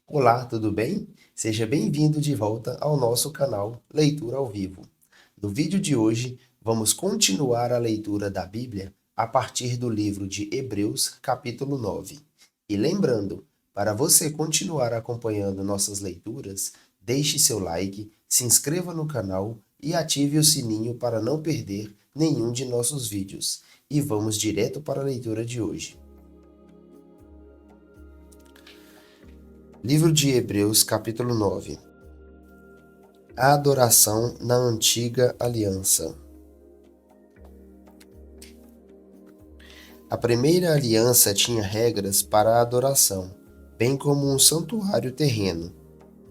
Olá, tudo bem? Seja bem-vindo de volta ao nosso canal Leitura ao Vivo. No vídeo de hoje, vamos continuar a leitura da Bíblia a partir do livro de Hebreus, capítulo 9. E lembrando, para você continuar acompanhando nossas leituras, deixe seu like, se inscreva no canal e ative o sininho para não perder nenhum de nossos vídeos. E vamos direto para a leitura de hoje. Livro de Hebreus, capítulo 9. A adoração na antiga aliança. A primeira aliança tinha regras para a adoração, bem como um santuário terreno.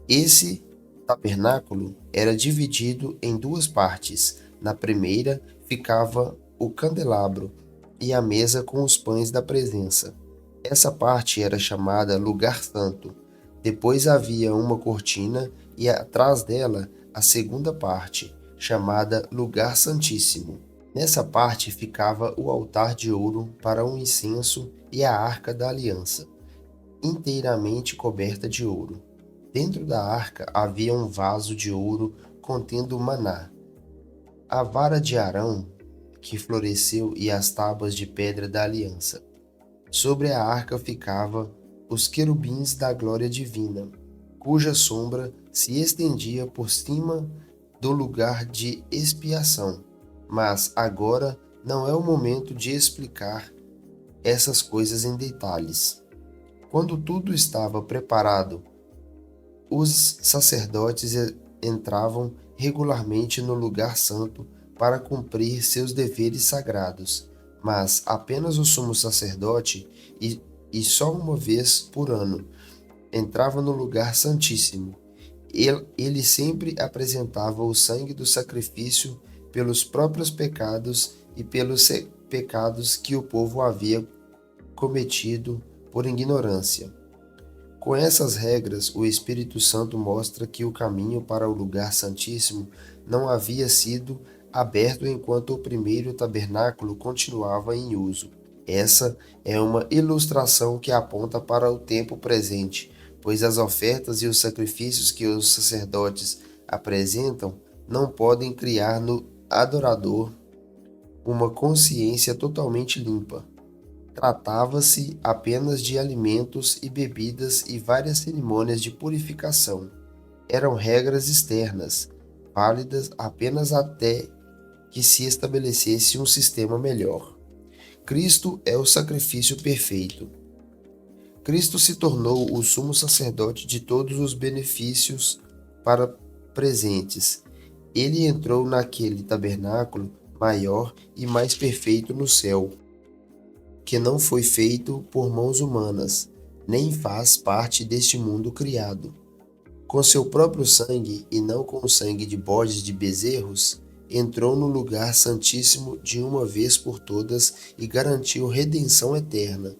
Esse tabernáculo era dividido em duas partes. Na primeira ficava o candelabro e a mesa com os pães da presença. Essa parte era chamada Lugar Santo. Depois havia uma cortina e atrás dela a segunda parte, chamada Lugar Santíssimo. Nessa parte ficava o altar de ouro para o incenso e a arca da aliança, inteiramente coberta de ouro. Dentro da arca havia um vaso de ouro contendo maná, a vara de Arão que floresceu e as tábuas de pedra da aliança. Sobre a arca ficavam os querubins da glória divina, cuja sombra se estendia por cima do lugar de expiação. Mas agora não é o momento de explicar essas coisas em detalhes. Quando tudo estava preparado, os sacerdotes entravam regularmente no lugar santo para cumprir seus deveres sagrados, mas apenas o sumo sacerdote, e só uma vez por ano, entrava no lugar santíssimo. Ele sempre apresentava o sangue do sacrifício pelos próprios pecados e pelos pecados que o povo havia cometido por ignorância. Com essas regras, o Espírito Santo mostra que o caminho para o lugar santíssimo não havia sido aberto enquanto o primeiro tabernáculo continuava em uso. Essa é uma ilustração que aponta para o tempo presente, pois as ofertas e os sacrifícios que os sacerdotes apresentam não podem criar no adorador uma consciência totalmente limpa. Tratava-se apenas de alimentos e bebidas e várias cerimônias de purificação. Eram regras externas, válidas apenas até que se estabelecesse um sistema melhor. Cristo é o sacrifício perfeito. Cristo se tornou o sumo sacerdote de todos os benefícios para presentes. Ele entrou naquele tabernáculo maior e mais perfeito no céu, que não foi feito por mãos humanas, nem faz parte deste mundo criado. Com seu próprio sangue, e não com o sangue de bodes de bezerros, entrou no lugar santíssimo de uma vez por todas e garantiu redenção eterna.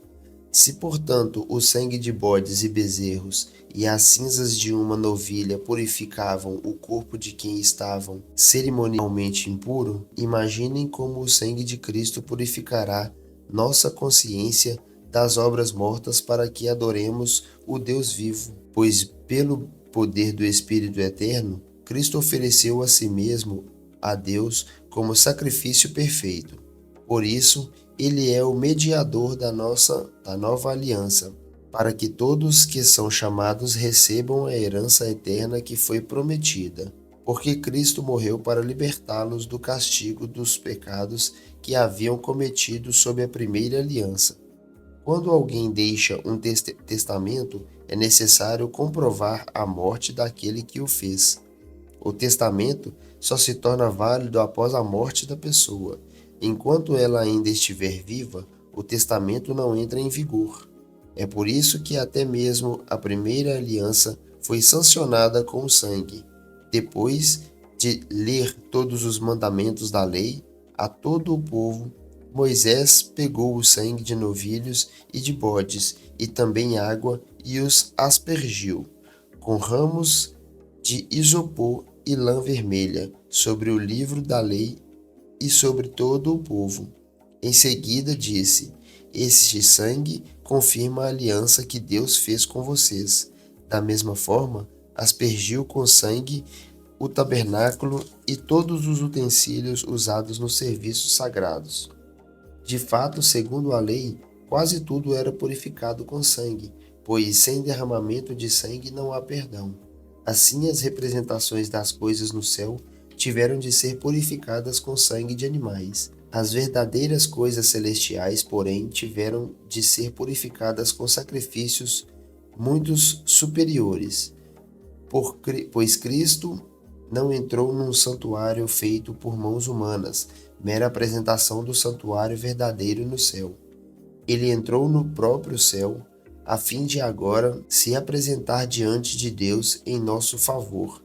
Se, portanto, o sangue de bodes e bezerros e as cinzas de uma novilha purificavam o corpo de quem estavam cerimonialmente impuro, imaginem como o sangue de Cristo purificará nossa consciência das obras mortas para que adoremos o Deus vivo, pois pelo poder do Espírito Eterno, Cristo ofereceu a si mesmo a Deus como sacrifício perfeito. Por isso, ele é o mediador da nova aliança, para que todos que são chamados recebam a herança eterna que foi prometida. Porque Cristo morreu para libertá-los do castigo dos pecados que haviam cometido sob a primeira aliança. Quando alguém deixa um testamento, é necessário comprovar a morte daquele que o fez. O testamento só se torna válido após a morte da pessoa. Enquanto ela ainda estiver viva, o testamento não entra em vigor. É por isso que até mesmo a primeira aliança foi sancionada com sangue. Depois de ler todos os mandamentos da lei a todo o povo, Moisés pegou o sangue de novilhos e de bodes, e também água, e os aspergiu, com ramos de isopor e lã vermelha, sobre o livro da lei e sobre todo o povo. Em seguida disse: Este sangue confirma a aliança que Deus fez com vocês. Da mesma forma, aspergiu com sangue o tabernáculo e todos os utensílios usados nos serviços sagrados. De fato, segundo a lei, quase tudo era purificado com sangue, pois sem derramamento de sangue não há perdão. Assim, as representações das coisas no céu tiveram de ser purificadas com sangue de animais. As verdadeiras coisas celestiais, porém, tiveram de ser purificadas com sacrifícios muito superiores, pois Cristo não entrou num santuário feito por mãos humanas, mera apresentação do santuário verdadeiro no céu. Ele entrou no próprio céu, a fim de agora se apresentar diante de Deus em nosso favor.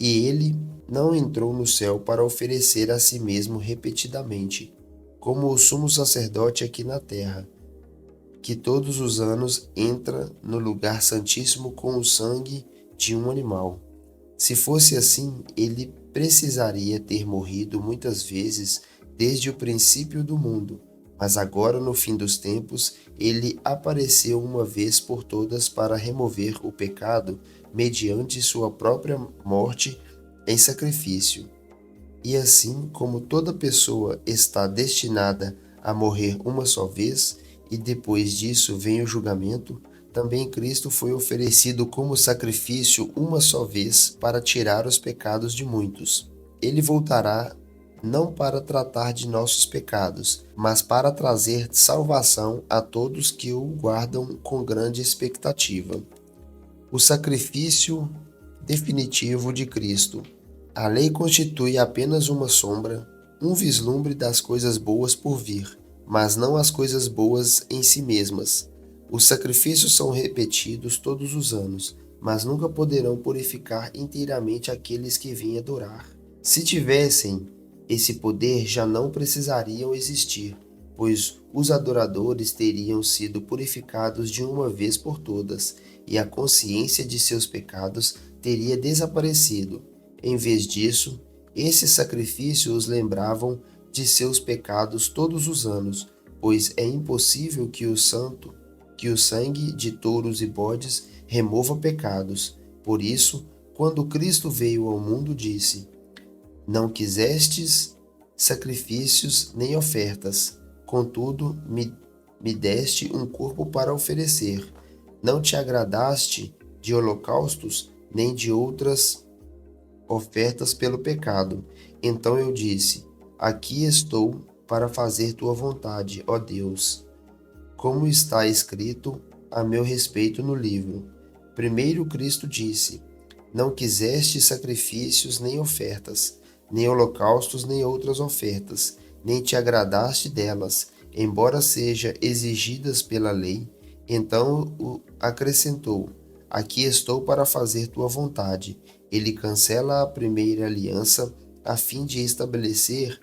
E ele não entrou no céu para oferecer a si mesmo repetidamente, como o sumo sacerdote aqui na terra, que todos os anos entra no lugar santíssimo com o sangue de um animal. Se fosse assim, ele precisaria ter morrido muitas vezes desde o princípio do mundo, mas agora, no fim dos tempos, ele apareceu uma vez por todas para remover o pecado mediante sua própria morte em sacrifício. E assim como toda pessoa está destinada a morrer uma só vez, e depois disso vem o julgamento, também Cristo foi oferecido como sacrifício uma só vez para tirar os pecados de muitos. Ele voltará não para tratar de nossos pecados, mas para trazer salvação a todos que o guardam com grande expectativa. O sacrifício definitivo de Cristo. A lei constitui apenas uma sombra, um vislumbre das coisas boas por vir, mas não as coisas boas em si mesmas. Os sacrifícios são repetidos todos os anos, mas nunca poderão purificar inteiramente aqueles que vêm adorar. Se tivessem esse poder, já não precisariam existir, pois os adoradores teriam sido purificados de uma vez por todas, e a consciência de seus pecados teria desaparecido. Em vez disso, esses sacrifícios os lembravam de seus pecados todos os anos, pois é impossível que o sangue de touros e bodes remova pecados. Por isso, quando Cristo veio ao mundo, disse: Não quisestes sacrifícios nem ofertas, contudo me deste um corpo para oferecer. Não te agradaste de holocaustos, nem de outras ofertas pelo pecado. Então eu disse: Aqui estou para fazer tua vontade, ó Deus, como está escrito a meu respeito no livro. Primeiro Cristo disse: Não quiseste sacrifícios nem ofertas, nem holocaustos nem outras ofertas, nem te agradaste delas, embora sejam exigidas pela lei. Então acrescentou: Aqui estou para fazer tua vontade. Ele cancela a primeira aliança a fim de estabelecer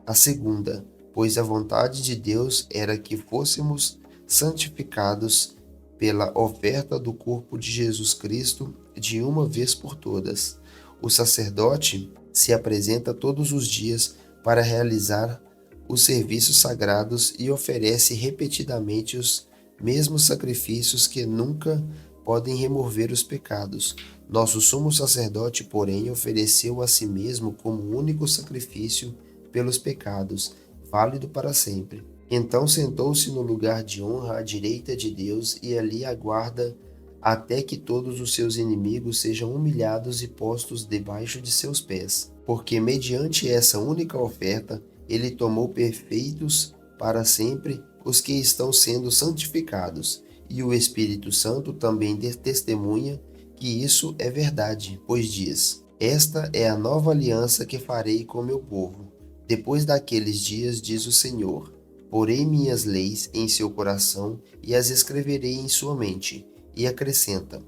a segunda, pois a vontade de Deus era que fôssemos santificados pela oferta do corpo de Jesus Cristo de uma vez por todas. O sacerdote se apresenta todos os dias para realizar os serviços sagrados e oferece repetidamente os mesmos sacrifícios que nunca podem remover os pecados. Nosso sumo sacerdote, porém, ofereceu a si mesmo como único sacrifício pelos pecados, válido para sempre. Então sentou-se no lugar de honra à direita de Deus e ali aguarda até que todos os seus inimigos sejam humilhados e postos debaixo de seus pés. Porque mediante essa única oferta, ele tomou perfeitos para sempre os que estão sendo santificados. E o Espírito Santo também testemunha que isso é verdade, pois diz: Esta é a nova aliança que farei com meu povo. Depois daqueles dias, diz o Senhor, porei minhas leis em seu coração e as escreverei em sua mente. E acrescenta: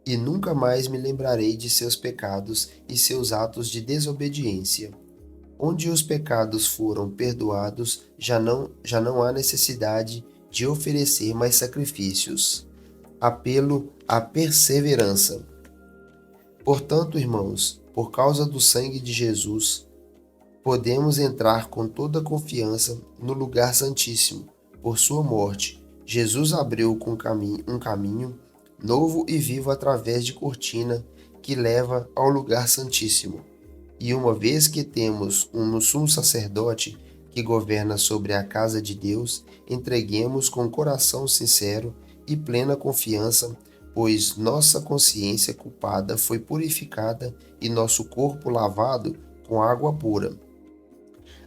E nunca mais me lembrarei de seus pecados e seus atos de desobediência. Onde os pecados foram perdoados, já não há necessidade de oferecer mais sacrifícios. Apelo à perseverança. Portanto, irmãos, por causa do sangue de Jesus, podemos entrar com toda confiança no lugar santíssimo. Por sua morte, Jesus abriu um caminho novo e vivo através de cortina que leva ao lugar santíssimo. E uma vez que temos um sumo sacerdote que governa sobre a casa de Deus, entreguemos com coração sincero e plena confiança, pois nossa consciência culpada foi purificada e nosso corpo lavado com água pura.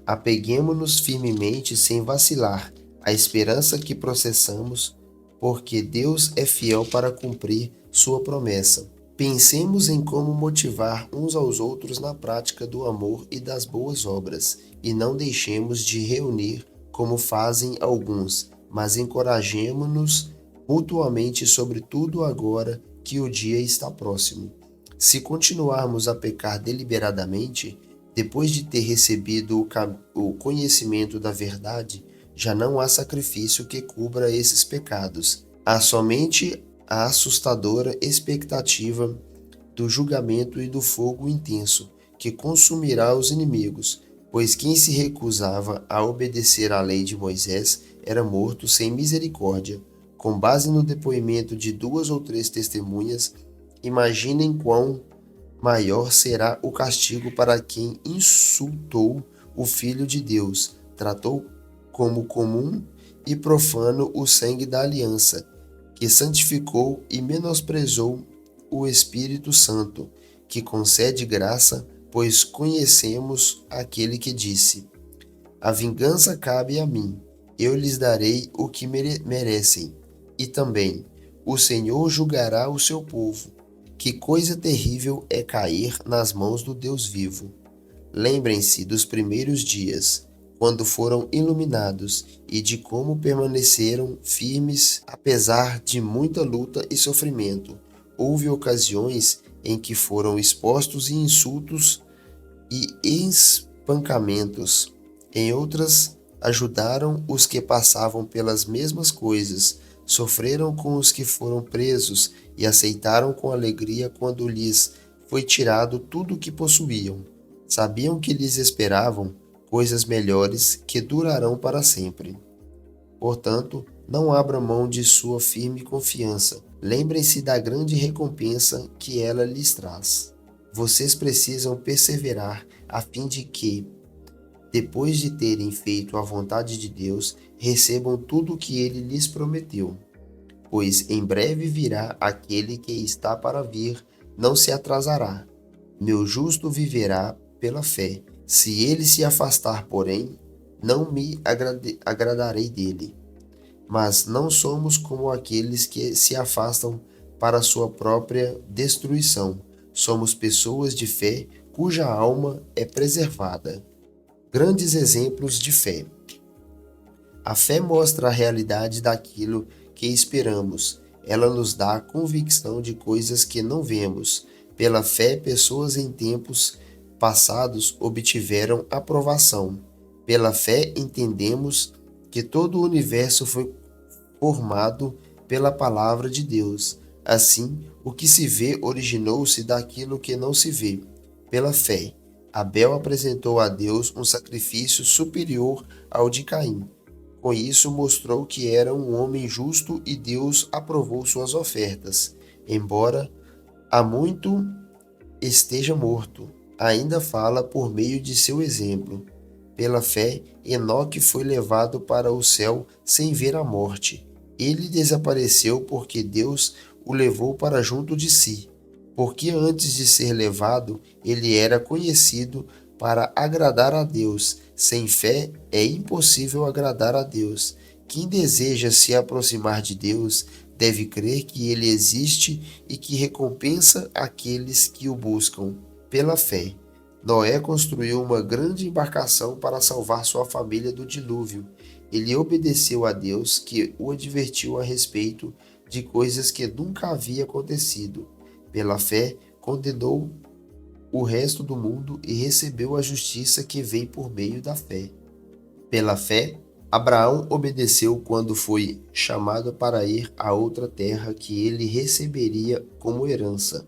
Apeguemo-nos firmemente sem vacilar à esperança que processamos, porque Deus é fiel para cumprir sua promessa. Pensemos em como motivar uns aos outros na prática do amor e das boas obras, e não deixemos de reunir como fazem alguns, mas encorajemo-nos mutuamente, sobretudo agora que o dia está próximo. Se continuarmos a pecar deliberadamente, depois de ter recebido o conhecimento da verdade, já não há sacrifício que cubra esses pecados. Há somente a assustadora expectativa do julgamento e do fogo intenso, que consumirá os inimigos, pois quem se recusava a obedecer à lei de Moisés era morto sem misericórdia. Com base no depoimento de 2 ou 3 testemunhas, imaginem quão maior será o castigo para quem insultou o Filho de Deus, tratou como comum e profano o sangue da aliança, que santificou e menosprezou o Espírito Santo, que concede graça, pois conhecemos aquele que disse: A vingança cabe a mim, eu lhes darei o que merecem. E também, o Senhor julgará o seu povo. Que coisa terrível é cair nas mãos do Deus vivo. Lembrem-se dos primeiros dias, quando foram iluminados, e de como permaneceram firmes apesar de muita luta e sofrimento. Houve ocasiões em que foram expostos a insultos e espancamentos. Em outras, ajudaram os que passavam pelas mesmas coisas, sofreram com os que foram presos e aceitaram com alegria quando lhes foi tirado tudo o que possuíam. Sabiam que lhes esperavam coisas melhores que durarão para sempre. Portanto, não abra mão de sua firme confiança. Lembrem-se da grande recompensa que ela lhes traz. Vocês precisam perseverar a fim de que, depois de terem feito a vontade de Deus, recebam tudo o que ele lhes prometeu. Pois em breve virá aquele que está para vir, não se atrasará. Meu justo viverá pela fé. Se ele se afastar, porém, não me agradarei dele. Mas não somos como aqueles que se afastam para sua própria destruição. Somos pessoas de fé cuja alma é preservada. Grandes exemplos de fé. A fé mostra a realidade daquilo que esperamos. Ela nos dá a convicção de coisas que não vemos. Pela fé, pessoas em tempos passados obtiveram aprovação. Pela fé, entendemos que todo o universo foi formado pela palavra de Deus. Assim, o que se vê originou-se daquilo que não se vê. Pela fé, Abel apresentou a Deus um sacrifício superior ao de Caim. Com isso, mostrou que era um homem justo e Deus aprovou suas ofertas. Embora há muito esteja morto, ainda fala por meio de seu exemplo. Pela fé, Enoque foi levado para o céu sem ver a morte. Ele desapareceu porque Deus o levou para junto de si. Porque antes de ser levado, ele era conhecido para agradar a Deus. Sem fé é impossível agradar a Deus. Quem deseja se aproximar de Deus deve crer que ele existe e que recompensa aqueles que o buscam pela fé. Noé construiu uma grande embarcação para salvar sua família do dilúvio. Ele obedeceu a Deus, que o advertiu a respeito de coisas que nunca havia acontecido. Pela fé, condenou o resto do mundo e recebeu a justiça que vem por meio da fé. Pela fé, Abraão obedeceu quando foi chamado para ir a outra terra que ele receberia como herança.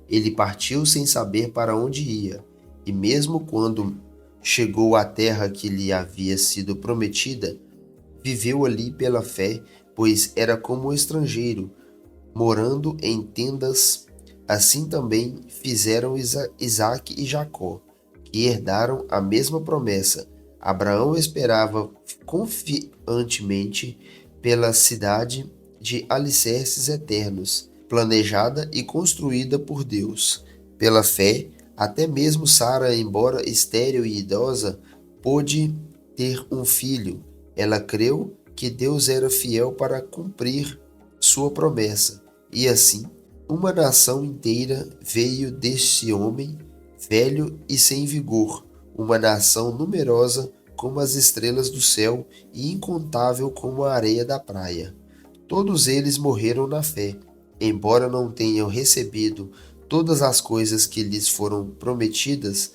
Ele partiu sem saber para onde ia, e mesmo quando chegou à terra que lhe havia sido prometida, viveu ali pela fé, pois era como estrangeiro, morando em tendas. Assim também fizeram Isaque e Jacó, que herdaram a mesma promessa. Abraão esperava confiantemente pela cidade de alicerces eternos, planejada e construída por Deus. Pela fé, até mesmo Sara, embora estéril e idosa, pôde ter um filho. Ela creu que Deus era fiel para cumprir sua promessa, e assim, uma nação inteira veio deste homem, velho e sem vigor, uma nação numerosa como as estrelas do céu e incontável como a areia da praia. Todos eles morreram na fé, embora não tenham recebido todas as coisas que lhes foram prometidas,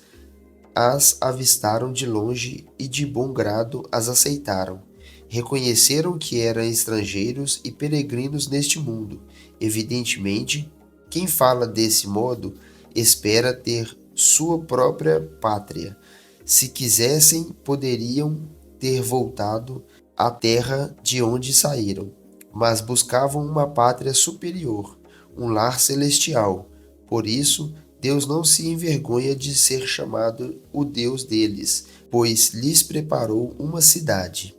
as avistaram de longe e de bom grado as aceitaram. Reconheceram que eram estrangeiros e peregrinos neste mundo. Evidentemente, quem fala desse modo espera ter sua própria pátria. Se quisessem, poderiam ter voltado à terra de onde saíram, mas buscavam uma pátria superior, um lar celestial. Por isso, Deus não se envergonha de ser chamado o Deus deles, pois lhes preparou uma cidade.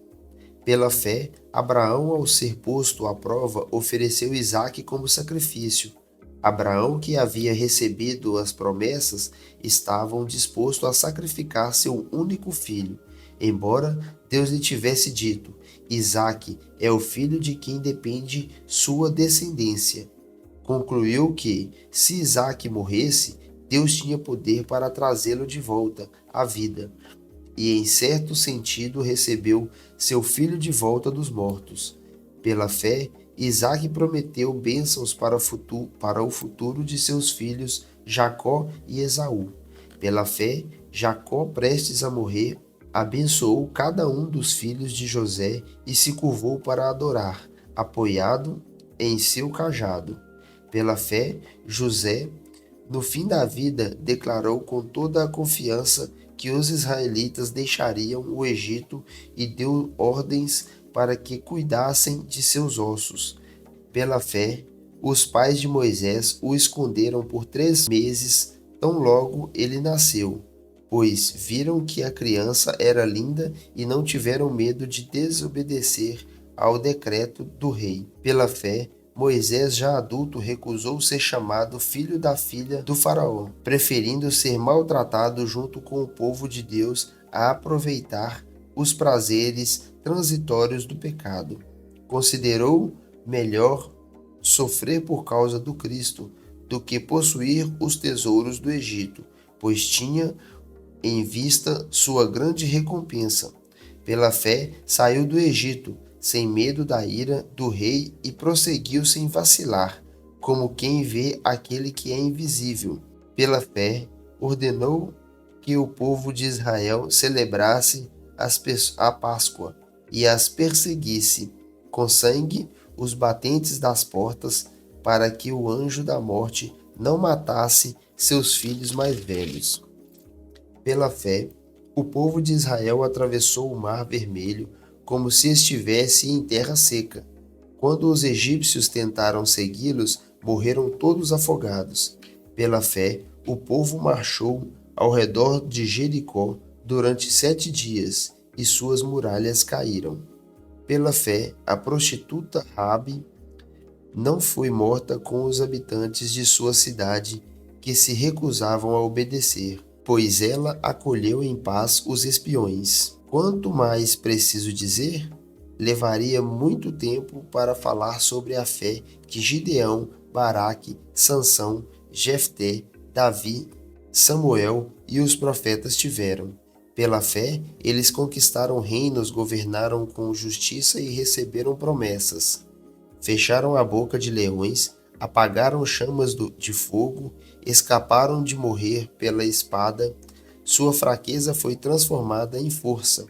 Pela fé, Abraão, ao ser posto à prova, ofereceu Isaque como sacrifício. Abraão, que havia recebido as promessas, estava disposto a sacrificar seu único filho, embora Deus lhe tivesse dito: Isaque é o filho de quem depende sua descendência. Concluiu que, se Isaque morresse, Deus tinha poder para trazê-lo de volta à vida, e, em certo sentido, recebeu seu filho de volta dos mortos. Pela fé, Isaque prometeu bênçãos para o futuro de seus filhos Jacó e Esaú. Pela fé, Jacó, prestes a morrer, abençoou cada um dos filhos de José e se curvou para adorar, apoiado em seu cajado. Pela fé, José, no fim da vida, declarou com toda a confiança que os israelitas deixariam o Egito e deu ordens para que cuidassem de seus ossos. Pela fé, os pais de Moisés o esconderam por 3 meses, tão logo ele nasceu, pois viram que a criança era linda e não tiveram medo de desobedecer ao decreto do rei. Pela fé, Moisés, já adulto, recusou ser chamado filho da filha do faraó, preferindo ser maltratado junto com o povo de Deus a aproveitar os prazeres transitórios do pecado. Considerou melhor sofrer por causa do Cristo do que possuir os tesouros do Egito, pois tinha em vista sua grande recompensa. Pela fé, saiu do Egito, sem medo da ira do rei, e prosseguiu sem vacilar, como quem vê aquele que é invisível. Pela fé, ordenou que o povo de Israel celebrasse a Páscoa e as perseguisse com sangue os batentes das portas, para que o anjo da morte não matasse seus filhos mais velhos. Pela fé, o povo de Israel atravessou o Mar Vermelho como se estivesse em terra seca. Quando os egípcios tentaram segui-los, morreram todos afogados. Pela fé, o povo marchou ao redor de Jericó durante 7 dias, e suas muralhas caíram. Pela fé, a prostituta Rabi não foi morta com os habitantes de sua cidade, que se recusavam a obedecer, pois ela acolheu em paz os espiões. Quanto mais preciso dizer, levaria muito tempo para falar sobre a fé que Gideão, Baraque, Sansão, Jefté, Davi, Samuel e os profetas tiveram. Pela fé, eles conquistaram reinos, governaram com justiça e receberam promessas. Fecharam a boca de leões, apagaram chamas de fogo, escaparam de morrer pela espada. Sua fraqueza foi transformada em força.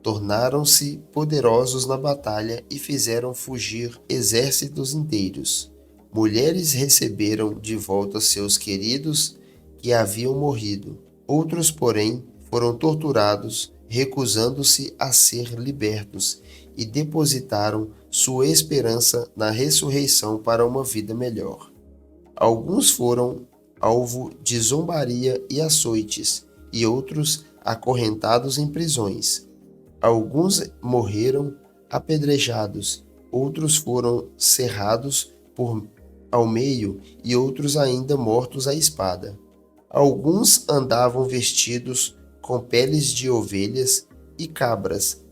Tornaram-se poderosos na batalha e fizeram fugir exércitos inteiros. Mulheres receberam de volta seus queridos que haviam morrido. Outros, porém, foram torturados recusando-se a ser libertos, e depositaram sua esperança na ressurreição para uma vida melhor. Alguns foram alvo de zombaria e açoites, e outros acorrentados em prisões. Alguns morreram apedrejados, outros foram cerrados ao meio e outros ainda mortos à espada. Alguns andavam vestidos com peles de ovelhas e cabras,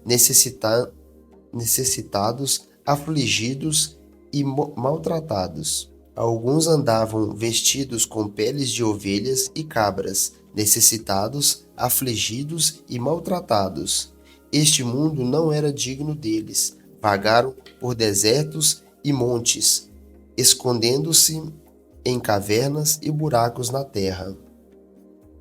necessitados, afligidos e maltratados. Alguns andavam vestidos com peles de ovelhas e cabras, necessitados, afligidos e maltratados. Este mundo não era digno deles. Vagaram por desertos e montes, escondendo-se em cavernas e buracos na terra.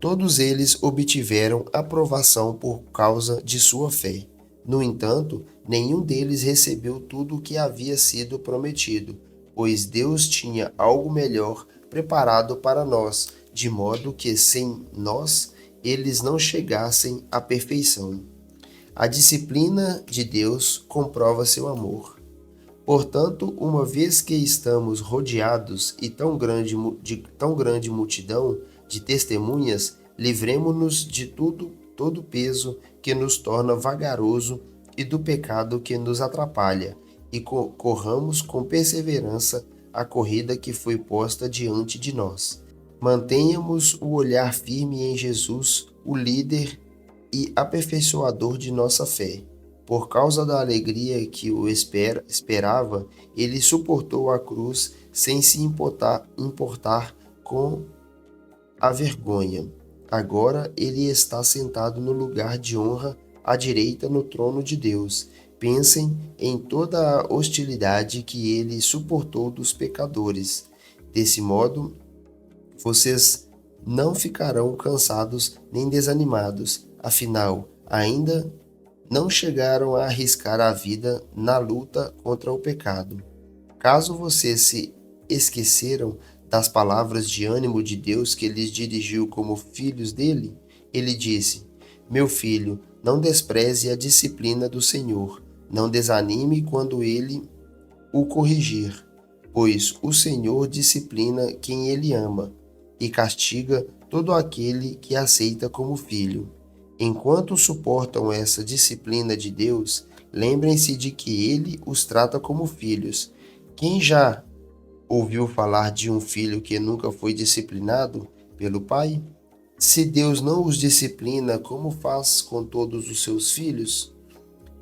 Todos eles obtiveram aprovação por causa de sua fé. No entanto, nenhum deles recebeu tudo o que havia sido prometido, pois Deus tinha algo melhor preparado para nós, de modo que sem nós eles não chegassem à perfeição. A disciplina de Deus comprova seu amor. Portanto, uma vez que estamos rodeados de tão grande multidão de testemunhas, livremo-nos de todo peso que nos torna vagaroso e do pecado que nos atrapalha, e corramos com perseverança a corrida que foi posta diante de nós. Mantenhamos o olhar firme em Jesus, o líder e aperfeiçoador de nossa fé. Por causa da alegria que o esperava, ele suportou a cruz sem se importar com a vergonha. Agora ele está sentado no lugar de honra à direita no trono de Deus. Pensem em toda a hostilidade que ele suportou dos pecadores. Desse modo, vocês não ficarão cansados nem desanimados. Afinal, ainda não chegaram a arriscar a vida na luta contra o pecado. Caso vocês se esqueceram das palavras de ânimo de Deus que lhes dirigiu como filhos dele, ele disse: Meu filho, não despreze a disciplina do Senhor, não desanime quando ele o corrigir, pois o Senhor disciplina quem ele ama e castiga todo aquele que aceita como filho. Enquanto suportam essa disciplina de Deus, lembrem-se de que ele os trata como filhos. Quem já ouviu falar de um filho que nunca foi disciplinado pelo pai? Se Deus não os disciplina, como faz com todos os seus filhos?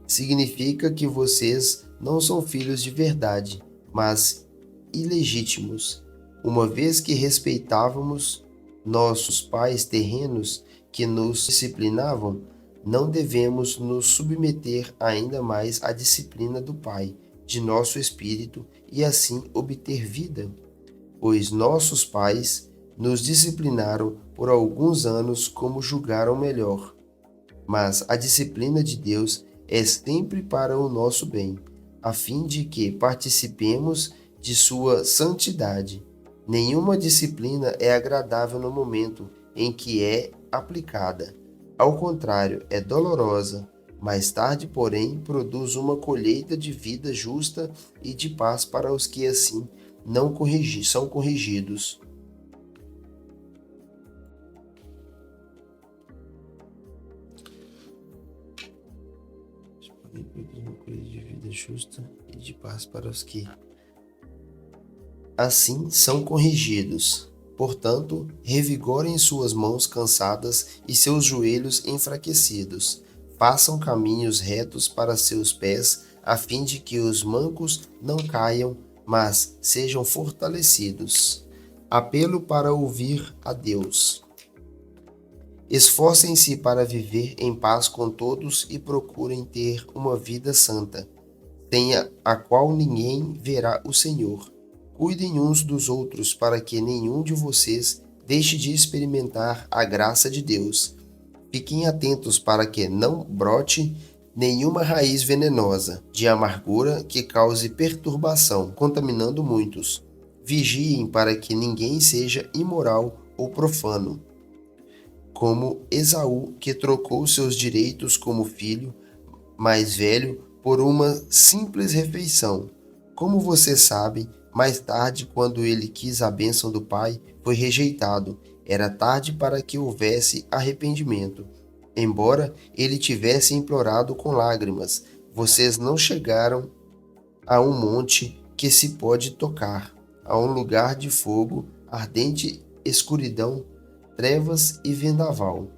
Significa que vocês não são filhos de verdade, mas ilegítimos, uma vez que respeitávamos nossos pais terrenos que nos disciplinavam. Não devemos nos submeter ainda mais à disciplina do Pai de nosso espírito e assim obter vida, pois nossos pais nos disciplinaram por alguns anos como julgaram melhor. Mas a disciplina de Deus é sempre para o nosso bem, a fim de que participemos de sua santidade. Nenhuma disciplina é agradável no momento em que é aplicada. Ao contrário, é dolorosa. Mais tarde, porém, produz uma colheita de vida justa e de paz para os que assim não são corrigidos. Produz uma colheita de vida justa e de paz para os que assim são corrigidos. Portanto, revigorem suas mãos cansadas e seus joelhos enfraquecidos. Façam caminhos retos para seus pés, a fim de que os mancos não caiam, mas sejam fortalecidos. Apelo para ouvir a Deus. Esforcem-se para viver em paz com todos e procurem ter uma vida santa, sem a qual ninguém verá o Senhor. Cuidem uns dos outros para que nenhum de vocês deixe de experimentar a graça de Deus. Fiquem atentos para que não brote nenhuma raiz venenosa de amargura que cause perturbação, contaminando muitos. Vigiem para que ninguém seja imoral ou profano, como Esaú, que trocou seus direitos como filho mais velho por uma simples refeição. Como você sabe, mais tarde, quando ele quis a bênção do pai, foi rejeitado. Era tarde para que houvesse arrependimento. Embora ele tivesse implorado com lágrimas, vocês não chegaram a um monte que se pode tocar, a um lugar de fogo, ardente escuridão, trevas e vendaval,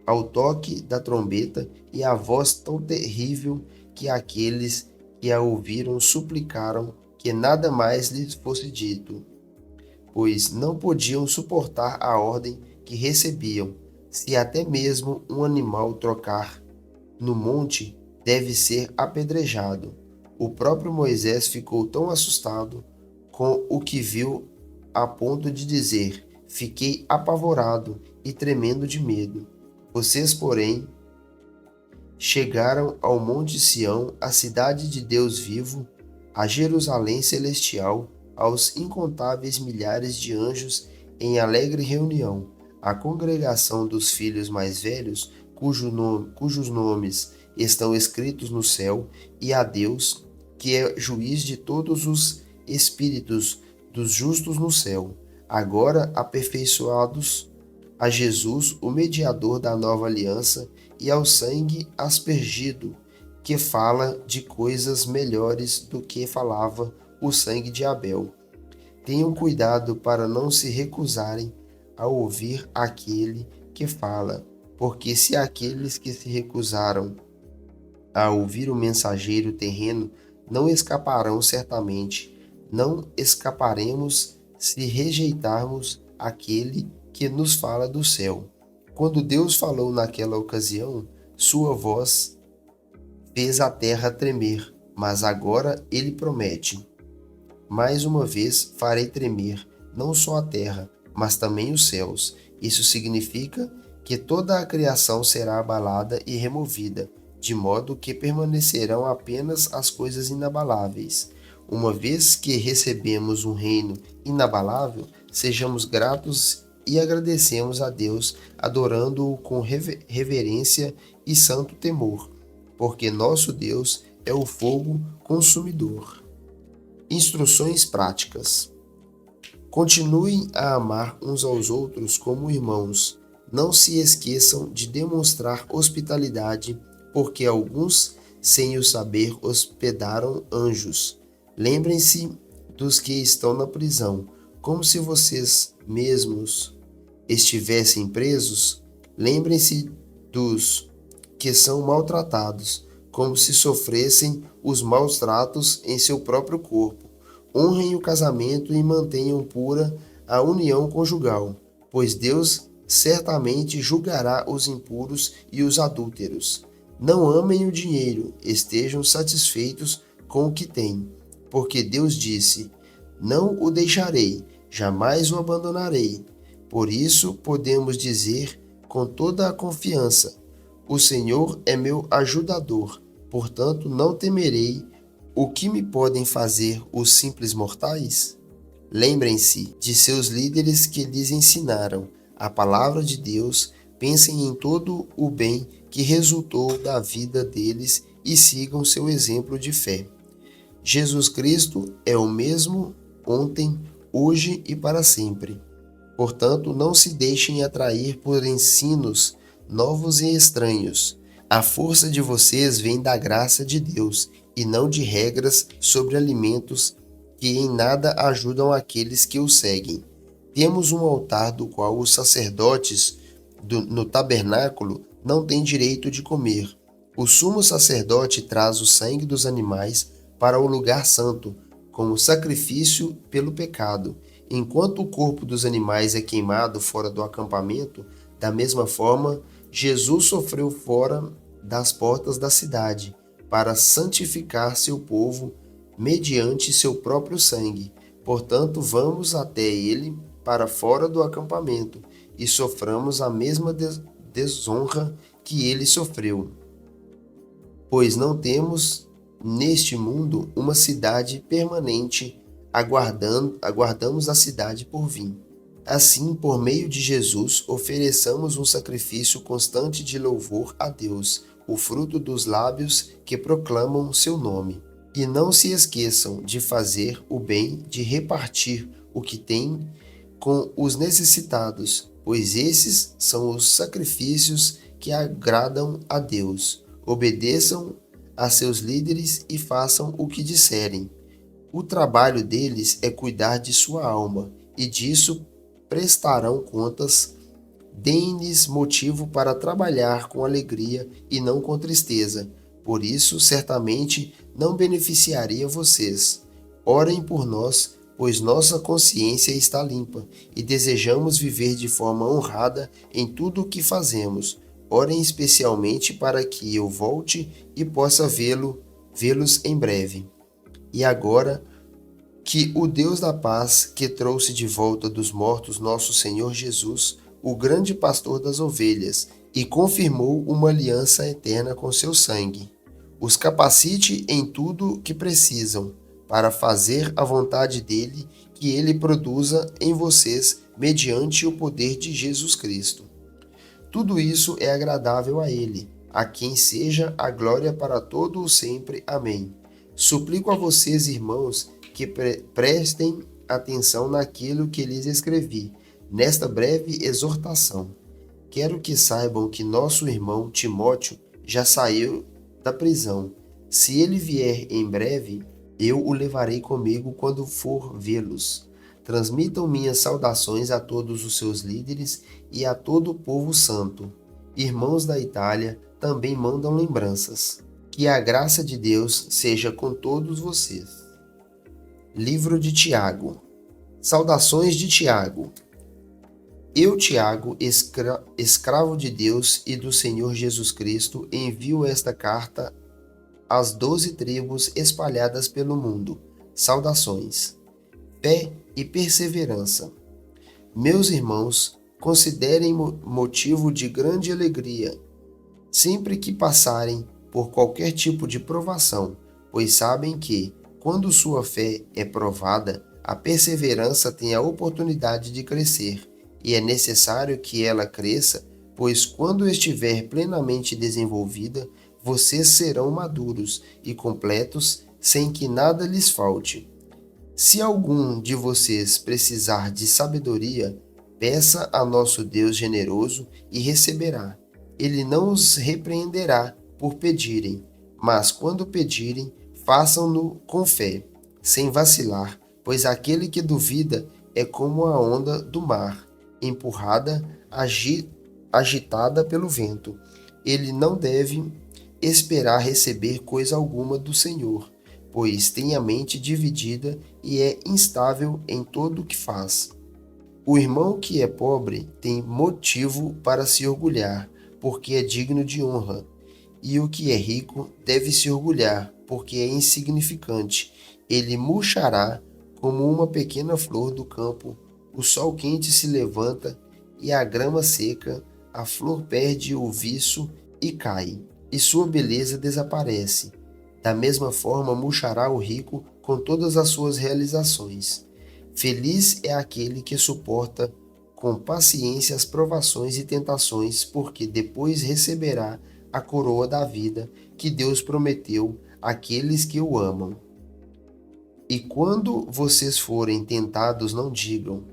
ao toque da trombeta e a voz tão terrível que aqueles que a ouviram suplicaram que nada mais lhes fosse dito, pois não podiam suportar a ordem que recebiam. Se até mesmo um animal trocar no monte, deve ser apedrejado. O próprio Moisés ficou tão assustado com o que viu a ponto de dizer: Fiquei apavorado e tremendo de medo. Vocês, porém, chegaram ao Monte Sião, a cidade de Deus vivo, a Jerusalém celestial, aos incontáveis milhares de anjos em alegre reunião, à congregação dos filhos mais velhos, cujos nomes estão escritos no céu, e a Deus, que é juiz de todos os espíritos dos justos no céu, agora aperfeiçoados a Jesus, o mediador da nova aliança, e ao sangue aspergido, que fala de coisas melhores do que falava o sangue de Abel. Tenham cuidado para não se recusarem a ouvir aquele que fala, porque se aqueles que se recusaram a ouvir o mensageiro terreno não escaparão certamente, não escaparemos se rejeitarmos aquele que nos fala do céu. Quando Deus falou naquela ocasião, sua voz fez a terra tremer, mas agora ele promete: mais uma vez farei tremer não só a terra, mas também os céus. Isso significa que toda a criação será abalada e removida, de modo que permanecerão apenas as coisas inabaláveis. Uma vez que recebemos um reino inabalável, sejamos gratos e agradecemos a Deus, adorando-o com reverência e santo temor, porque nosso Deus é o fogo consumidor. Instruções práticas. Continuem a amar uns aos outros como irmãos. Não se esqueçam de demonstrar hospitalidade, porque alguns, sem o saber, hospedaram anjos. Lembrem-se dos que estão na prisão, como se vocês mesmos estivessem presos. Lembrem-se dos que são maltratados, como se sofressem os maus tratos em seu próprio corpo. Honrem o casamento e mantenham pura a união conjugal, pois Deus certamente julgará os impuros e os adúlteros. Não amem o dinheiro, estejam satisfeitos com o que têm, porque Deus disse: Não o deixarei, jamais o abandonarei. Por isso podemos dizer com toda a confiança: O Senhor é meu ajudador, portanto não temerei. O que me podem fazer os simples mortais? Lembrem-se de seus líderes que lhes ensinaram a palavra de Deus, pensem em todo o bem que resultou da vida deles e sigam seu exemplo de fé. Jesus Cristo é o mesmo ontem, hoje e para sempre. Portanto, não se deixem atrair por ensinos novos e estranhos. A força de vocês vem da graça de Deus e não de regras sobre alimentos que em nada ajudam aqueles que o seguem. Temos um altar do qual os sacerdotes no tabernáculo não têm direito de comer. O sumo sacerdote traz o sangue dos animais para o lugar santo, como sacrifício pelo pecado. Enquanto o corpo dos animais é queimado fora do acampamento, da mesma forma, Jesus sofreu fora das portas da cidade, para santificar seu povo mediante seu próprio sangue. Portanto, vamos até ele para fora do acampamento e soframos a mesma desonra que ele sofreu. Pois não temos neste mundo uma cidade permanente, aguardamos a cidade por vir. Assim, por meio de Jesus, ofereçamos um sacrifício constante de louvor a Deus, o fruto dos lábios que proclamam seu nome. E não se esqueçam de fazer o bem, de repartir o que têm com os necessitados, pois esses são os sacrifícios que agradam a Deus. Obedeçam a seus líderes e façam o que disserem. O trabalho deles é cuidar de sua alma, e disso prestarão contas. Deem-lhes motivo para trabalhar com alegria e não com tristeza. Por isso, certamente não beneficiaria vocês. Orem por nós, pois nossa consciência está limpa e desejamos viver de forma honrada em tudo o que fazemos. Orem especialmente para que eu volte e possa vê-los em breve. E agora, que o Deus da paz, que trouxe de volta dos mortos nosso Senhor Jesus, o grande pastor das ovelhas, e confirmou uma aliança eterna com seu sangue, os capacite em tudo que precisam, para fazer a vontade dele, que ele produza em vocês mediante o poder de Jesus Cristo. Tudo isso é agradável a ele, a quem seja a glória para todo o sempre. Amém. Suplico a vocês, irmãos, que prestem atenção naquilo que lhes escrevi, nesta breve exortação. Quero que saibam que nosso irmão Timóteo já saiu da prisão. Se ele vier em breve, eu o levarei comigo quando for vê-los. Transmitam minhas saudações a todos os seus líderes e a todo o povo santo. Irmãos da Itália também mandam lembranças. Que a graça de Deus seja com todos vocês. Livro de Tiago. Saudações de Tiago. Eu, Tiago, escravo de Deus e do Senhor Jesus Cristo, envio esta carta às 12 tribos espalhadas pelo mundo. Saudações. Fé e perseverança. Meus irmãos, considerem motivo de grande alegria sempre que passarem por qualquer tipo de provação, pois sabem que, quando sua fé é provada, a perseverança tem a oportunidade de crescer, e é necessário que ela cresça, pois quando estiver plenamente desenvolvida, vocês serão maduros e completos sem que nada lhes falte. Se algum de vocês precisar de sabedoria, peça a nosso Deus generoso e receberá. Ele não os repreenderá por pedirem, mas quando pedirem, façam-no com fé, sem vacilar, pois aquele que duvida é como a onda do mar, empurrada, agitada pelo vento. Ele não deve esperar receber coisa alguma do Senhor, pois tem a mente dividida e é instável em tudo o que faz. O irmão que é pobre tem motivo para se orgulhar, porque é digno de honra, e o que é rico deve se orgulhar, porque é insignificante. Ele murchará como uma pequena flor do campo, o sol quente se levanta e a grama seca, a flor perde o viço e cai, e sua beleza desaparece. Da mesma forma murchará o rico com todas as suas realizações. Feliz é aquele que suporta com paciência as provações e tentações, porque depois receberá a coroa da vida que Deus prometeu àqueles que o amam. E quando vocês forem tentados, não digam: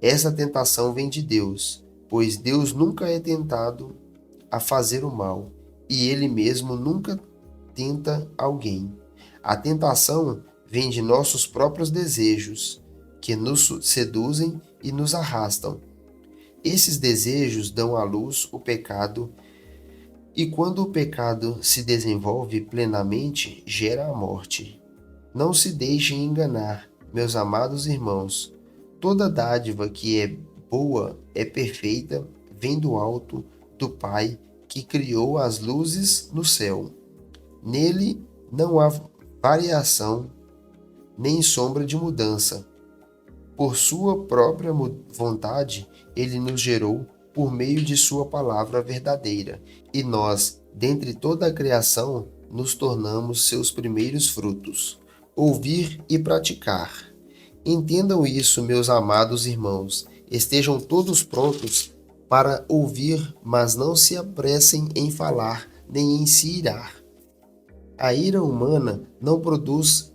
essa tentação vem de Deus, pois Deus nunca é tentado a fazer o mal, e ele mesmo nunca tenta alguém. A tentação vem de nossos próprios desejos, que nos seduzem e nos arrastam. Esses desejos dão à luz o pecado, e quando o pecado se desenvolve plenamente, gera a morte. Não se deixem enganar, meus amados irmãos. Toda dádiva que é boa, é perfeita, vem do alto, do Pai, que criou as luzes no céu. Nele não há variação, nem sombra de mudança. Por sua própria vontade, ele nos gerou por meio de sua palavra verdadeira, e nós, dentre toda a criação, nos tornamos seus primeiros frutos. Ouvir e praticar. Entendam isso, meus amados irmãos. Estejam todos prontos para ouvir, mas não se apressem em falar, nem em se irar. A ira humana não produz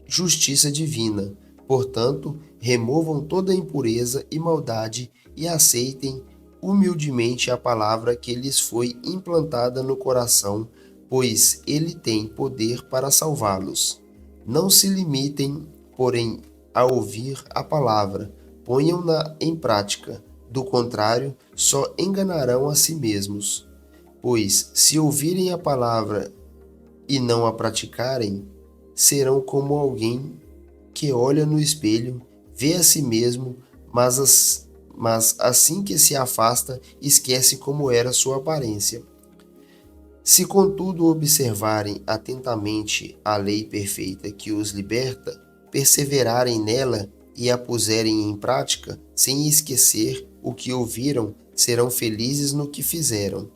justiça divina. Portanto, removam toda impureza e maldade e aceitem humildemente a palavra que lhes foi implantada no coração, pois ele tem poder para salvá-los. Não se limitem, porém, a ouvir a palavra, ponham-na em prática. Do contrário, só enganarão a si mesmos. Pois, se ouvirem a palavra e não a praticarem, serão como alguém que olha no espelho, vê a si mesmo, mas assim que se afasta, esquece como era sua aparência. Se, contudo, observarem atentamente a lei perfeita que os liberta, perseverarem nela e a puserem em prática, sem esquecer o que ouviram, serão felizes no que fizeram.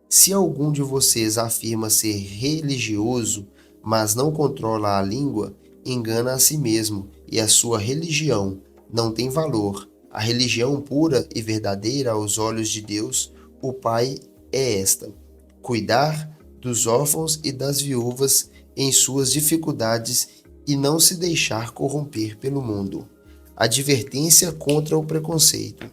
Se algum de vocês afirma ser religioso, mas não controla a língua, engana a si mesmo, e a sua religião não tem valor. A religião pura e verdadeira aos olhos de Deus, o Pai, é esta: cuidar dos órfãos e das viúvas em suas dificuldades e não se deixar corromper pelo mundo. Advertência contra o preconceito.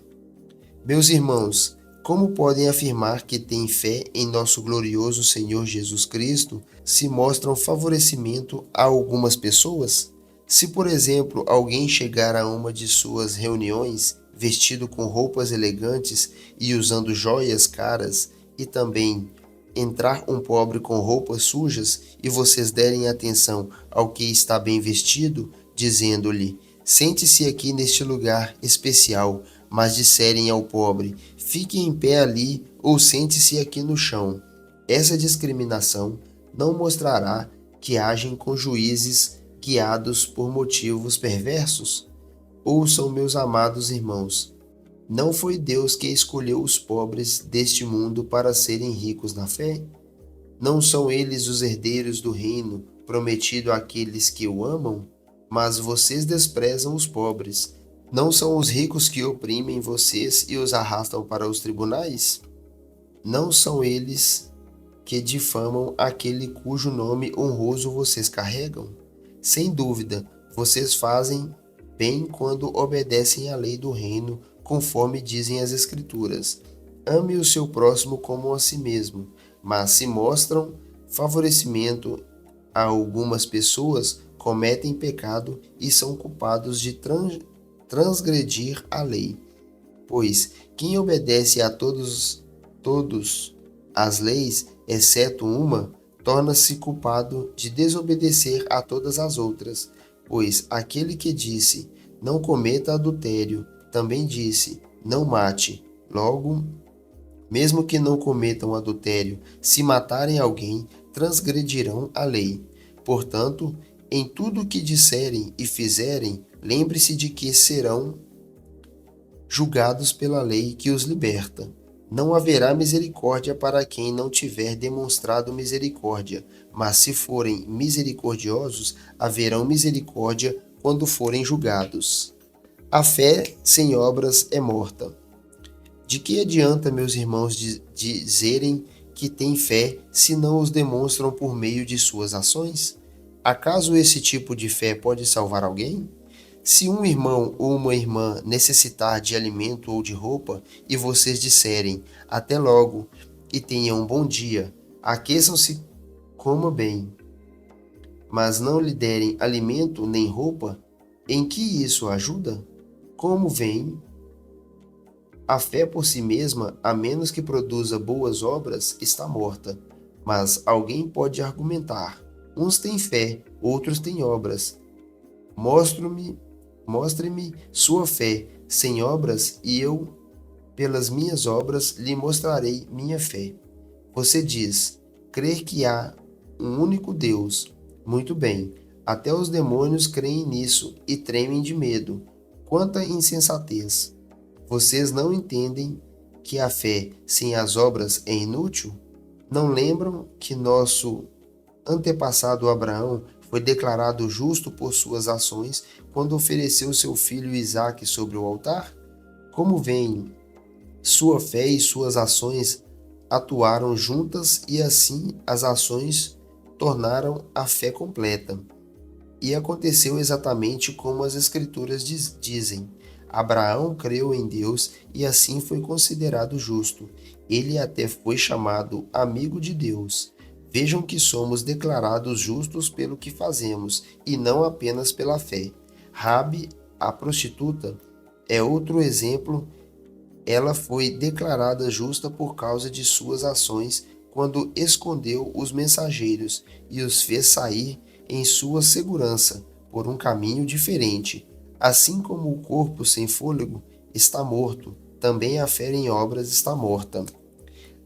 Meus irmãos, como podem afirmar que têm fé em nosso glorioso Senhor Jesus Cristo se mostram favorecimento a algumas pessoas? Se, por exemplo, alguém chegar a uma de suas reuniões vestido com roupas elegantes e usando joias caras, e também entrar um pobre com roupas sujas, e vocês derem atenção ao que está bem vestido, dizendo-lhe: sente-se aqui neste lugar especial, mas disserem ao pobre: fique em pé ali ou sente-se aqui no chão. Essa discriminação não mostrará que agem com juízes guiados por motivos perversos? Ouçam, meus amados irmãos, não foi Deus que escolheu os pobres deste mundo para serem ricos na fé? Não são eles os herdeiros do reino prometido àqueles que o amam? Mas vocês desprezam os pobres. Não são os ricos que oprimem vocês e os arrastam para os tribunais? Não são eles que difamam aquele cujo nome honroso vocês carregam? Sem dúvida, vocês fazem bem quando obedecem à lei do reino, conforme dizem as Escrituras. Ame o seu próximo como a si mesmo. Mas se mostram favorecimento a algumas pessoas, cometem pecado e são culpados de transgredir a lei. Pois quem obedece a todos as leis, exceto uma, torna-se culpado de desobedecer a todas as outras. Pois aquele que disse: não cometa adultério, também disse: não mate. Logo, mesmo que não cometam adultério, se matarem alguém, transgredirão a lei. Portanto, em tudo o que disserem e fizerem, lembre-se de que serão julgados pela lei que os liberta. Não haverá misericórdia para quem não tiver demonstrado misericórdia, mas se forem misericordiosos, haverão misericórdia quando forem julgados. A fé sem obras é morta. De que adianta, meus irmãos, dizerem que têm fé se não os demonstram por meio de suas ações? Acaso esse tipo de fé pode salvar alguém? Se um irmão ou uma irmã necessitar de alimento ou de roupa, e vocês disserem: até logo e tenham um bom dia, aqueçam-se, coma bem, mas não lhe derem alimento nem roupa, em que isso ajuda? Como veem, a fé por si mesma, a menos que produza boas obras, está morta. Mas alguém pode argumentar: uns têm fé, outros têm obras. Mostre-me sua fé sem obras, e eu, pelas minhas obras, lhe mostrarei minha fé. Você diz: crer que há um único Deus. Muito bem, até os demônios creem nisso e tremem de medo. Quanta insensatez! Vocês não entendem que a fé sem as obras é inútil? Não lembram que nosso antepassado Abraão foi declarado justo por suas ações quando ofereceu seu filho Isaque sobre o altar? Como veem, sua fé e suas ações atuaram juntas e assim as ações tornaram a fé completa. E aconteceu exatamente como as Escrituras dizem. Abraão creu em Deus e assim foi considerado justo. Ele até foi chamado amigo de Deus. Vejam que somos declarados justos pelo que fazemos e não apenas pela fé. Rabi, a prostituta, é outro exemplo. Ela foi declarada justa por causa de suas ações quando escondeu os mensageiros e os fez sair em sua segurança por um caminho diferente. Assim como o corpo sem fôlego está morto, também a fé em obras está morta.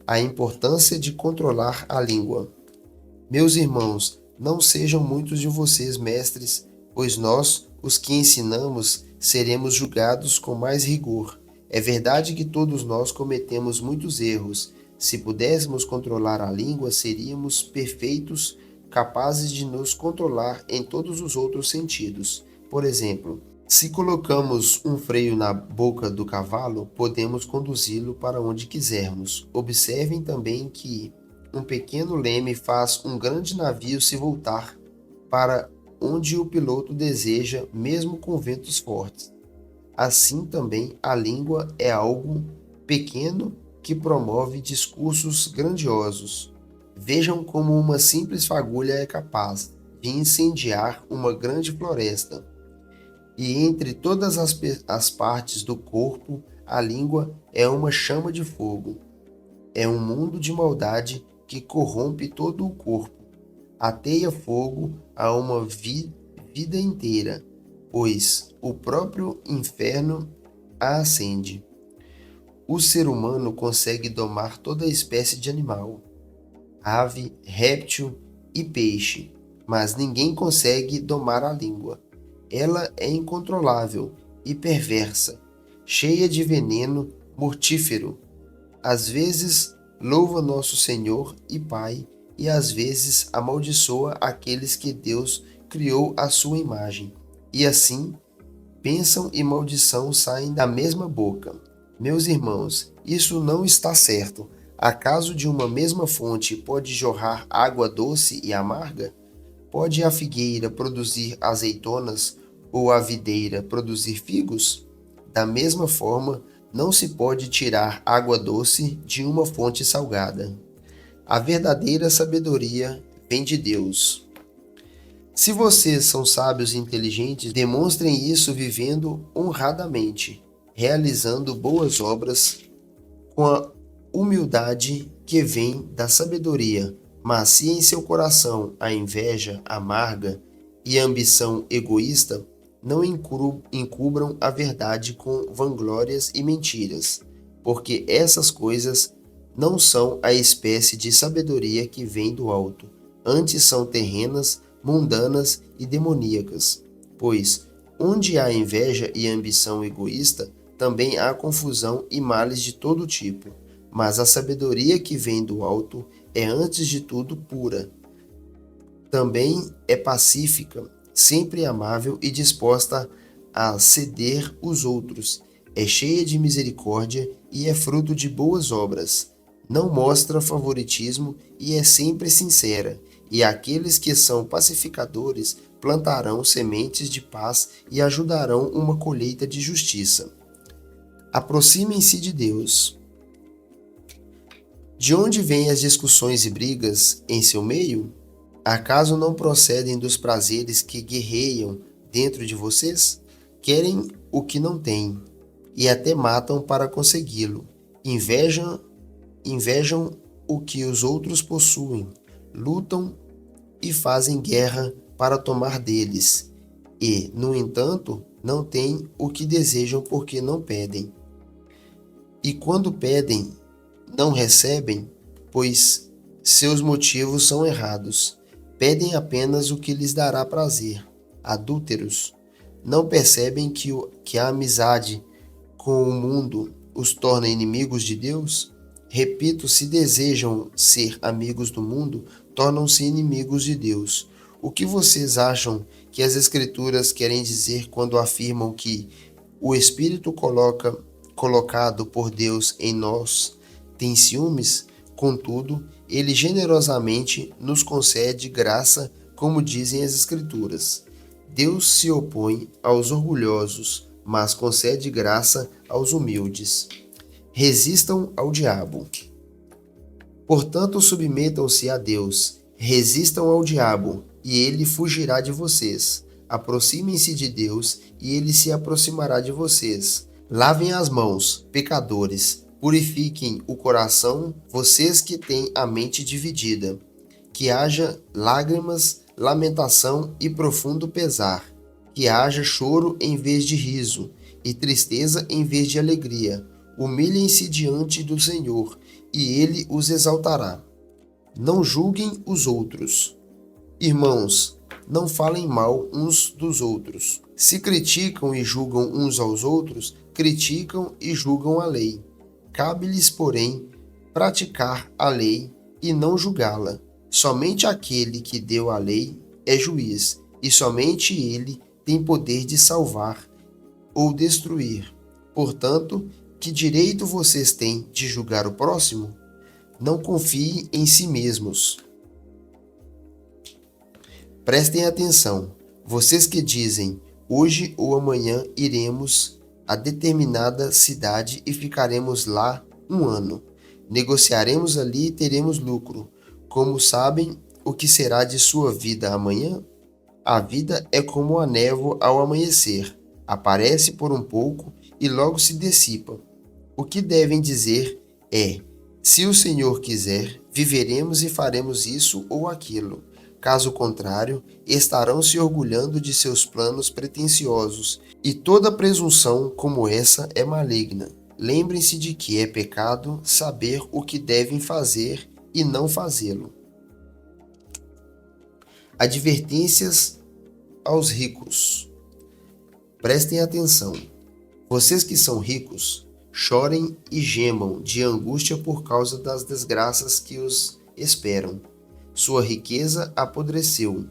A importância de controlar a língua. Meus irmãos, não sejam muitos de vocês mestres, pois nós, os que ensinamos, seremos julgados com mais rigor. É verdade que todos nós cometemos muitos erros. Se pudéssemos controlar a língua, seríamos perfeitos, capazes de nos controlar em todos os outros sentidos. Por exemplo, se colocamos um freio na boca do cavalo, podemos conduzi-lo para onde quisermos. Observem também que um pequeno leme faz um grande navio se voltar para onde o piloto deseja, mesmo com ventos fortes. Assim também a língua é algo pequeno que promove discursos grandiosos. Vejam como uma simples fagulha é capaz de incendiar uma grande floresta. E entre todas as partes do corpo, a língua é uma chama de fogo. É um mundo de maldade que corrompe todo o corpo. Ateia fogo a uma vida inteira, pois o próprio inferno a acende. O ser humano consegue domar toda espécie de animal, ave, réptil e peixe, mas ninguém consegue domar a língua. Ela é incontrolável e perversa, cheia de veneno mortífero. Às vezes louva nosso Senhor e Pai, e às vezes amaldiçoa aqueles que Deus criou à sua imagem. E assim, bênção e maldição saem da mesma boca. Meus irmãos, isso não está certo. Acaso de uma mesma fonte pode jorrar água doce e amarga? Pode a figueira produzir azeitonas ou a videira produzir figos? Da mesma forma, não se pode tirar água doce de uma fonte salgada. A verdadeira sabedoria vem de Deus. Se vocês são sábios e inteligentes, demonstrem isso vivendo honradamente, realizando boas obras com a humildade que vem da sabedoria. Mas se em seu coração há inveja amarga e ambição egoísta, não encubram a verdade com vanglórias e mentiras, porque essas coisas não são a espécie de sabedoria que vem do alto, antes são terrenas, mundanas e demoníacas. Pois, onde há inveja e ambição egoísta, também há confusão e males de todo tipo. Mas a sabedoria que vem do alto é antes de tudo pura. Também é pacífica, sempre amável e disposta a ceder os outros. É cheia de misericórdia e é fruto de boas obras. Não mostra favoritismo e é sempre sincera. E aqueles que são pacificadores plantarão sementes de paz e ajudarão uma colheita de justiça. Aproximem-se de Deus. De onde vêm as discussões e brigas em seu meio? Acaso não procedem dos prazeres que guerreiam dentro de vocês? Querem o que não têm e até matam para consegui-lo. Invejam o que os outros possuem, lutam e fazem guerra para tomar deles. E, no entanto, não têm o que desejam porque não pedem. E quando pedem, não recebem, pois seus motivos são errados. Pedem apenas o que lhes dará prazer. Adúlteros, não percebem que a amizade com o mundo os torna inimigos de Deus? Repito, se desejam ser amigos do mundo, tornam-se inimigos de Deus. O que vocês acham que as Escrituras querem dizer quando afirmam que o Espírito colocado por Deus em nós tem ciúmes? Contudo, ele generosamente nos concede graça, como dizem as Escrituras. Deus se opõe aos orgulhosos, mas concede graça aos humildes. Resistam ao diabo. Portanto, submetam-se a Deus, resistam ao diabo, e ele fugirá de vocês. Aproximem-se de Deus, e ele se aproximará de vocês. Lavem as mãos, pecadores, purifiquem o coração, vocês que têm a mente dividida. Que haja lágrimas, lamentação e profundo pesar. Que haja choro em vez de riso, e tristeza em vez de alegria. Humilhem-se diante do Senhor, e ele os exaltará. Não julguem os outros. Irmãos, não falem mal uns dos outros. Se criticam e julgam uns aos outros, criticam e julgam a lei. Cabe-lhes, porém, praticar a lei e não julgá-la. Somente aquele que deu a lei é juiz, e somente ele tem poder de salvar ou destruir. Portanto, que direito vocês têm de julgar o próximo? Não confiem em si mesmos. Prestem atenção, vocês que dizem, hoje ou amanhã iremos a determinada cidade e ficaremos lá um ano. Negociaremos ali e teremos lucro. Como sabem o que será de sua vida amanhã? A vida é como a névoa ao amanhecer. Aparece por um pouco e logo se dissipa. O que devem dizer é: se o Senhor quiser, viveremos e faremos isso ou aquilo. Caso contrário, estarão se orgulhando de seus planos pretensiosos, e toda presunção como essa é maligna. Lembrem-se de que é pecado saber o que devem fazer e não fazê-lo. Advertências aos ricos. Prestem atenção. Vocês que são ricos, chorem e gemam de angústia por causa das desgraças que os esperam. Sua riqueza apodreceu,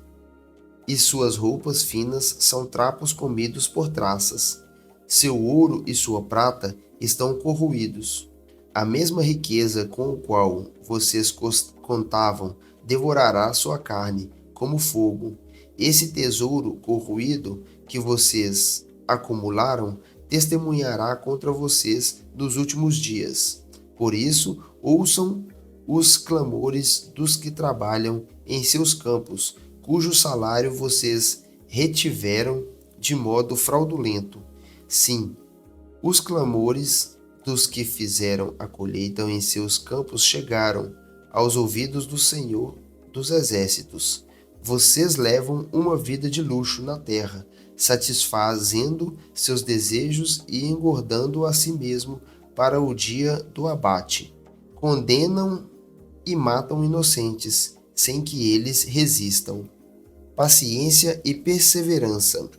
e suas roupas finas são trapos comidos por traças. Seu ouro e sua prata estão corroídos. A mesma riqueza com a qual vocês contavam devorará sua carne, como fogo. Esse tesouro corroído que vocês acumularam testemunhará contra vocês nos últimos dias. Por isso, ouçam os clamores dos que trabalham em seus campos, cujo salário vocês retiveram de modo fraudulento. Sim, os clamores dos que fizeram a colheita em seus campos chegaram aos ouvidos do Senhor dos Exércitos. Vocês levam uma vida de luxo na terra, satisfazendo seus desejos e engordando a si mesmo para o dia do abate. Condenam e matam inocentes, sem que eles resistam. Paciência e perseverança.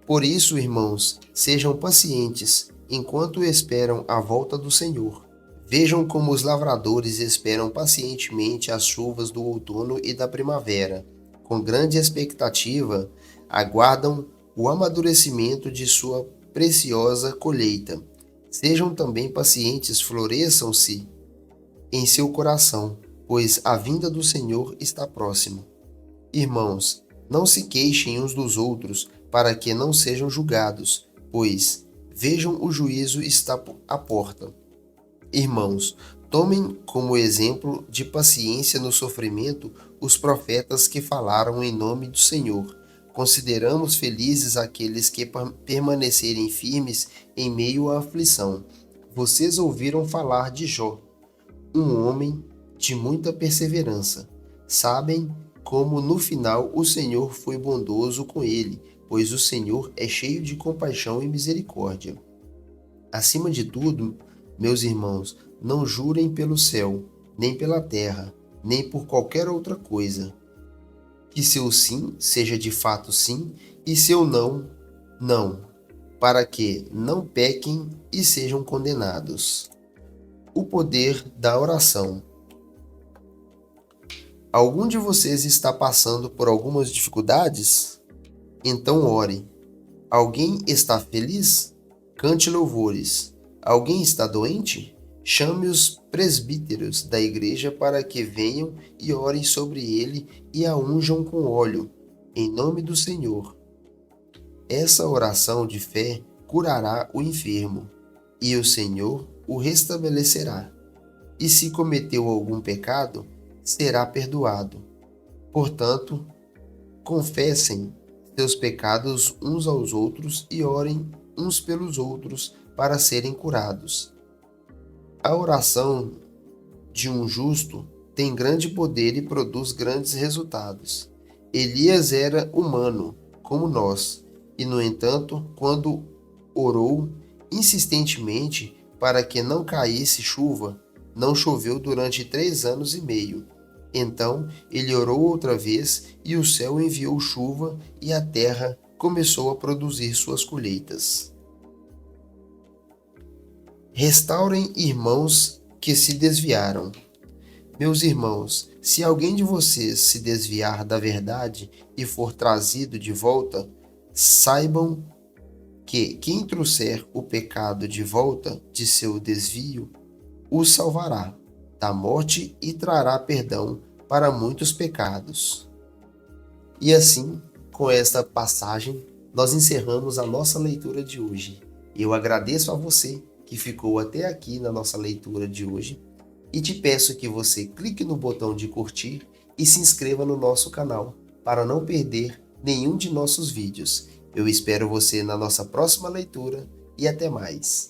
Por isso, irmãos, sejam pacientes enquanto esperam a volta do Senhor. Vejam como os lavradores esperam pacientemente as chuvas do outono e da primavera. Com grande expectativa, aguardam o amadurecimento de sua preciosa colheita. Sejam também pacientes, floresçam-se em seu coração, pois a vinda do Senhor está próxima. Irmãos, não se queixem uns dos outros, para que não sejam julgados, pois vejam o juízo está à porta. Irmãos, tomem como exemplo de paciência no sofrimento os profetas que falaram em nome do Senhor. Consideramos felizes aqueles que permanecerem firmes em meio à aflição. Vocês ouviram falar de Jó, um homem de muita perseverança. Sabem como no final o Senhor foi bondoso com ele, pois o Senhor é cheio de compaixão e misericórdia. Acima de tudo, meus irmãos, não jurem pelo céu, nem pela terra, nem por qualquer outra coisa. Que seu sim seja de fato sim e seu não, não, para que não pequem e sejam condenados. O poder da oração. Algum de vocês está passando por algumas dificuldades? Então ore. Alguém está feliz? Cante louvores. Alguém está doente? Chame os presbíteros da igreja para que venham e orem sobre ele e a unjam com óleo, em nome do Senhor. Essa oração de fé curará o enfermo, e o Senhor o restabelecerá. E se cometeu algum pecado, será perdoado. Portanto, confessem seus pecados uns aos outros e orem uns pelos outros para serem curados. A oração de um justo tem grande poder e produz grandes resultados. Elias era humano, como nós, e, no entanto, quando orou insistentemente para que não caísse chuva, não choveu durante 3 anos e meio. Então ele orou outra vez, e o céu enviou chuva, e a terra começou a produzir suas colheitas. Restaurem irmãos que se desviaram. Meus irmãos, se alguém de vocês se desviar da verdade e for trazido de volta, saibam que quem trouxer o pecado de volta de seu desvio o salvará da morte e trará perdão para muitos pecados. E assim, com esta passagem, nós encerramos a nossa leitura de hoje. Eu agradeço a você que ficou até aqui na nossa leitura de hoje e te peço que você clique no botão de curtir e se inscreva no nosso canal para não perder nenhum de nossos vídeos. Eu espero você na nossa próxima leitura e até mais.